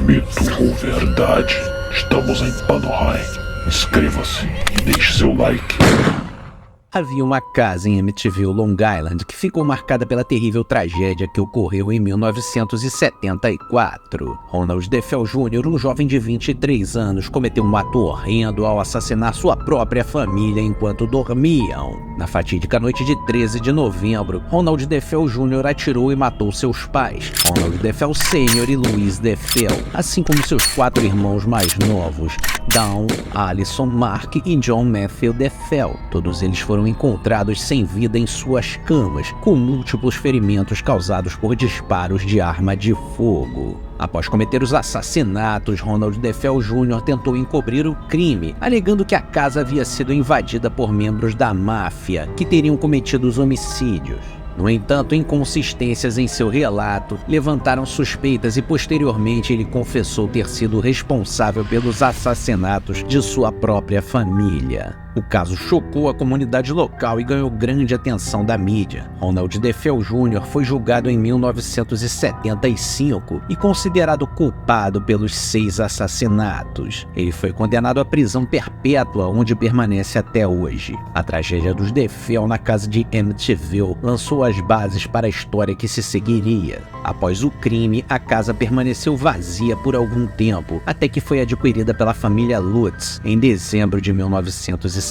Mito ou verdade? Estamos em Panorama. Inscreva-se e deixe seu like. Havia uma casa em Amityville, Long Island, que ficou marcada pela terrível tragédia que ocorreu em 1974. Ronald DeFeo Jr., um jovem de 23 anos, cometeu um ato horrendo ao assassinar sua própria família enquanto dormiam. Na fatídica noite de 13 de novembro, Ronald DeFeo Jr. atirou e matou seus pais, Ronald DeFeo Sr. e Louise DeFeo, assim como seus 4 irmãos mais novos, Dawn, Allison, Mark e John Matthew DeFeo. Todos eles foram encontrados sem vida em suas camas, com múltiplos ferimentos causados por disparos de arma de fogo. Após cometer os assassinatos, Ronald DeFeo Jr. tentou encobrir o crime, alegando que a casa havia sido invadida por membros da máfia, que teriam cometido os homicídios. No entanto, inconsistências em seu relato levantaram suspeitas e posteriormente ele confessou ter sido responsável pelos assassinatos de sua própria família. O caso chocou a comunidade local e ganhou grande atenção da mídia. Ronald DeFeo Jr. foi julgado em 1975 e considerado culpado pelos 6 assassinatos. Ele foi condenado à prisão perpétua, onde permanece até hoje. A tragédia dos DeFeo na casa de Amityville lançou as bases para a história que se seguiria. Após o crime, a casa permaneceu vazia por algum tempo, até que foi adquirida pela família Lutz em dezembro de 1975,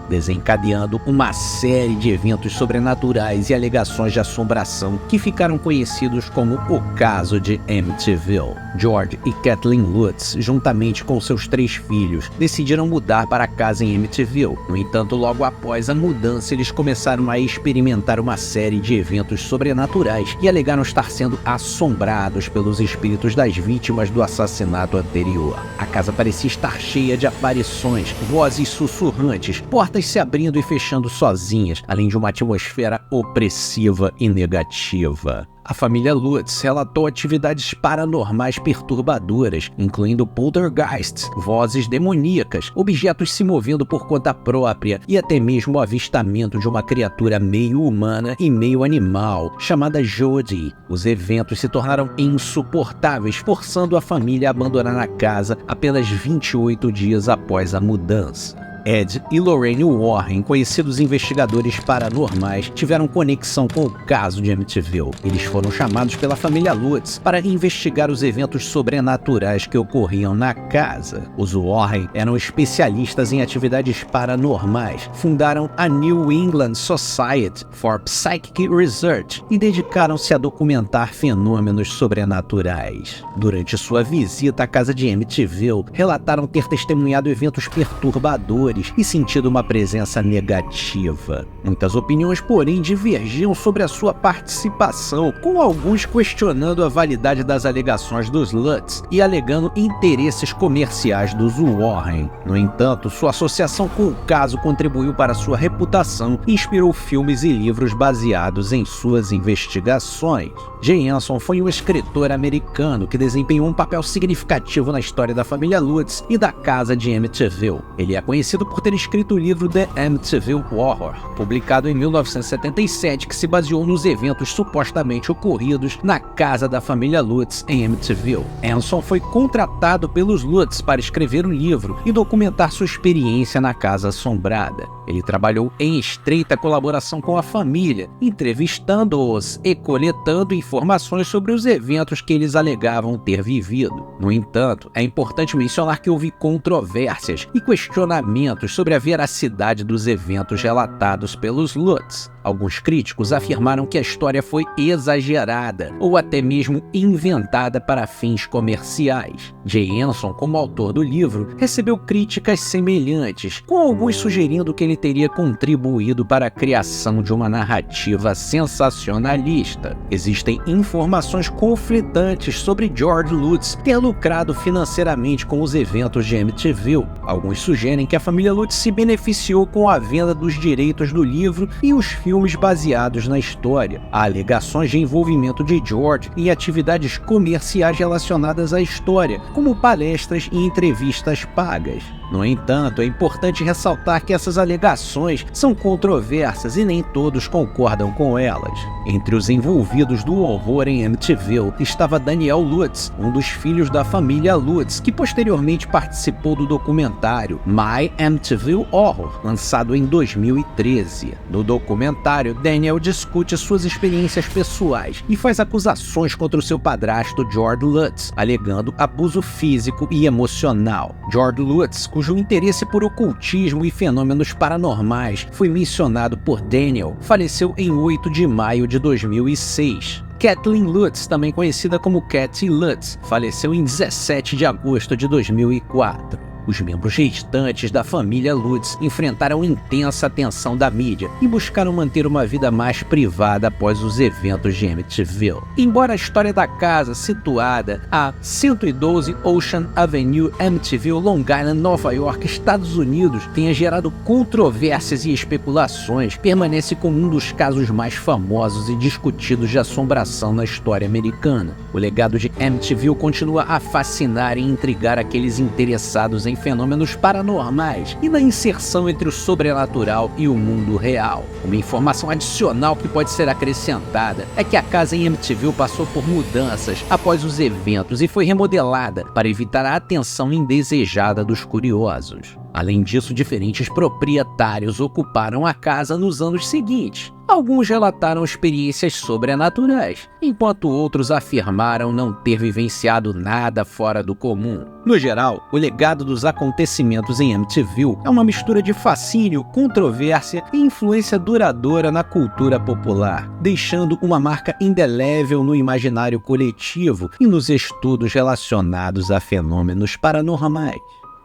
desencadeando uma série de eventos sobrenaturais e alegações de assombração que ficaram conhecidos como o caso de Amityville. George e Kathleen Lutz, juntamente com seus 3 filhos, decidiram mudar para a casa em Amityville. No entanto, logo após a mudança, eles começaram a experimentar uma série de eventos sobrenaturais e alegaram estar sendo assombrados pelos espíritos das vítimas do assassinato anterior. A casa parecia estar cheia de aparições, vozes sussurrantes, portas se abrindo e fechando sozinhas, além de uma atmosfera opressiva e negativa. A família Lutz relatou atividades paranormais perturbadoras, incluindo poltergeists, vozes demoníacas, objetos se movendo por conta própria e até mesmo o avistamento de uma criatura meio humana e meio animal, chamada Jodie. Os eventos se tornaram insuportáveis, forçando a família a abandonar a casa apenas 28 dias após a mudança. Ed e Lorraine Warren, conhecidos investigadores paranormais, tiveram conexão com o caso de Amityville. Eles foram chamados pela família Lutz para investigar os eventos sobrenaturais que ocorriam na casa. Os Warren eram especialistas em atividades paranormais, fundaram a New England Society for Psychic Research e dedicaram-se a documentar fenômenos sobrenaturais. Durante sua visita à casa de Amityville, relataram ter testemunhado eventos perturbadores e sentido uma presença negativa. Muitas opiniões, porém, divergiam sobre a sua participação, com alguns questionando a validade das alegações dos Lutz e alegando interesses comerciais dos Warren. No entanto, sua associação com o caso contribuiu para sua reputação e inspirou filmes e livros baseados em suas investigações. Jay Anson foi um escritor americano que desempenhou um papel significativo na história da família Lutz e da casa de Amityville. Ele é conhecido por ter escrito o livro The Amityville Horror, publicado em 1977, que se baseou nos eventos supostamente ocorridos na casa da família Lutz em Amityville. Anson foi contratado pelos Lutz para escrever o livro e documentar sua experiência na casa assombrada. Ele trabalhou em estreita colaboração com a família, entrevistando-os e coletando informações sobre os eventos que eles alegavam ter vivido. No entanto, é importante mencionar que houve controvérsias e questionamentos sobre a veracidade dos eventos relatados pelos Lutz. Alguns críticos afirmaram que a história foi exagerada ou até mesmo inventada para fins comerciais. Jay Anson, como autor do livro, recebeu críticas semelhantes, com alguns sugerindo que ele teria contribuído para a criação de uma narrativa sensacionalista. Existem informações conflitantes sobre George Lutz ter lucrado financeiramente com os eventos de Amityville. Alguns sugerem que a família Lutz se beneficiou com a venda dos direitos do livro e os filmes baseados na história. Há alegações de envolvimento de George em atividades comerciais relacionadas à história, como palestras e entrevistas pagas. No entanto, é importante ressaltar que essas alegações são controversas e nem todos concordam com elas. Entre os envolvidos do horror em Amityville estava Daniel Lutz, um dos filhos da família Lutz, que posteriormente participou do documentário My Amityville Horror, lançado em 2013. No documentário, Daniel discute suas experiências pessoais e faz acusações contra o seu padrasto George Lutz, alegando abuso físico e emocional. George Lutz, cujo interesse por ocultismo e fenômenos paranormais foi mencionado por Daniel, faleceu em 8 de maio de 2006. Kathleen Lutz, também conhecida como Kathy Lutz, faleceu em 17 de agosto de 2004. Os membros restantes da família Lutz enfrentaram intensa atenção da mídia e buscaram manter uma vida mais privada após os eventos de Amityville. Embora a história da casa, situada a 112 Ocean Avenue, Amityville, Long Island, Nova York, Estados Unidos, tenha gerado controvérsias e especulações, permanece como um dos casos mais famosos e discutidos de assombração na história americana. O legado de Amityville continua a fascinar e intrigar aqueles interessados em fenômenos paranormais e na inserção entre o sobrenatural e o mundo real. Uma informação adicional que pode ser acrescentada é que a casa em Amityville passou por mudanças após os eventos e foi remodelada para evitar a atenção indesejada dos curiosos. Além disso, diferentes proprietários ocuparam a casa nos anos seguintes. Alguns relataram experiências sobrenaturais, enquanto outros afirmaram não ter vivenciado nada fora do comum. No geral, o legado dos acontecimentos em Amityville é uma mistura de fascínio, controvérsia e influência duradoura na cultura popular, deixando uma marca indelével no imaginário coletivo e nos estudos relacionados a fenômenos paranormais.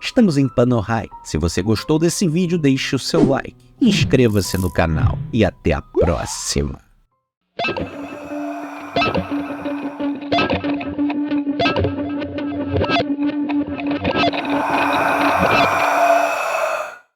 Estamos em Panorrai. Se você gostou desse vídeo, deixe o seu like, inscreva-se no canal e até a próxima.